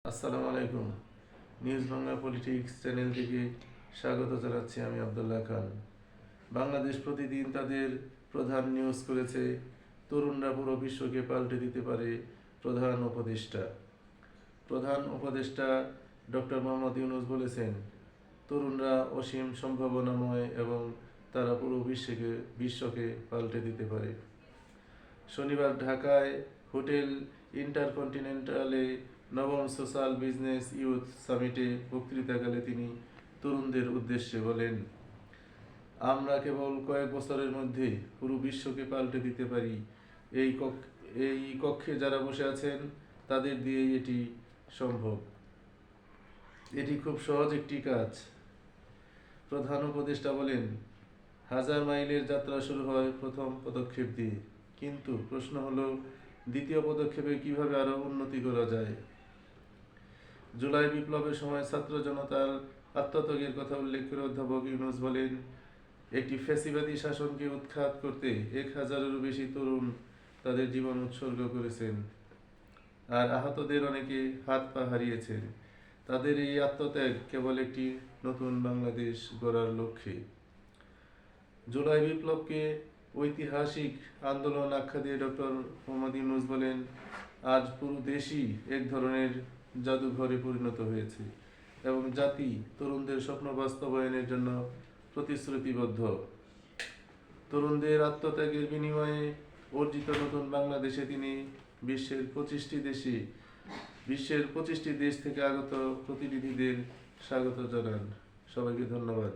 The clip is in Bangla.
আসসালামু আলাইকুম। নিউজ বাংলা পলিটিক্স চ্যানেল থেকে স্বাগত জানাচ্ছি আমি আব্দুল্লাহ খান। বাংলাদেশ প্রতিদিন তাদের প্রধান নিউজ করেছে তরুণরা পুরো বিশ্বকে পাল্টে দিতে পারে। প্রধান উপদেষ্টা ডক্টর মোহাম্মদ ইউনূস বলেছেন, তরুণরা অসীম সম্ভাবনাময় এবং তারা পুরো বিশ্বকে পাল্টে দিতে পারে। শনিবার ঢাকায় হোটেল ইন্টারকন্টিনেন্টালে নবম সোশ্যাল বিজনেস ইউথ সামিটে বক্তৃতাকালে তিনি তরুণদের উদ্দেশ্যে বলেন, আমরা কেবল কয়েক বছরের মধ্যে পুরো বিশ্বকে পাল্টে দিতে পারি। এই কক্ষে যারা বসে আছেন তাদের দিয়েই এটি সম্ভব। এটি খুব সহজ একটি কাজ। প্রধান উপদেষ্টা বলেন, 1000 মাইলের যাত্রা শুরু হয় প্রথম পদক্ষেপ দিয়ে, কিন্তু প্রশ্ন হলো দ্বিতীয় পদক্ষেপে কিভাবে আরো উন্নতি করা যায়। জুলাই বিপ্লবের সময় ছাত্র জনতার আত্মত্যাগের কথা উল্লেখ করে অধ্যাপক ইউনূস বলেন, একটি ফ্যাসিবাদী শাসনকে উৎখাত করতে 1000-এরও বেশি তরুণ তাদের জীবন উৎসর্গ করেছেন, আর আহতদের অনেকে হাত পা হারিয়েছেন। তাদের এই আত্মত্যাগ কেবল একটি নতুন বাংলাদেশ গড়ার লক্ষ্যে। জুলাই বিপ্লবকে ঐতিহাসিক আন্দোলন আখ্যা দিয়ে ডক্টর মোহাম্মদ ইউনূস বলেন, আজ পুরো দেশই এক ধরনের জাদুঘরে পরিণত হয়েছে এবং জাতি তরুণদের স্বপ্ন বাস্তবায়নের জন্য প্রতিশ্রুতিবদ্ধ। তরুণদের আত্মত্যাগের বিনিময়ে অর্জিত নতুন বাংলাদেশে তিনি বিশ্বের 25টি দেশ থেকে আগত প্রতিনিধিদের স্বাগত জানান। সবাইকে ধন্যবাদ।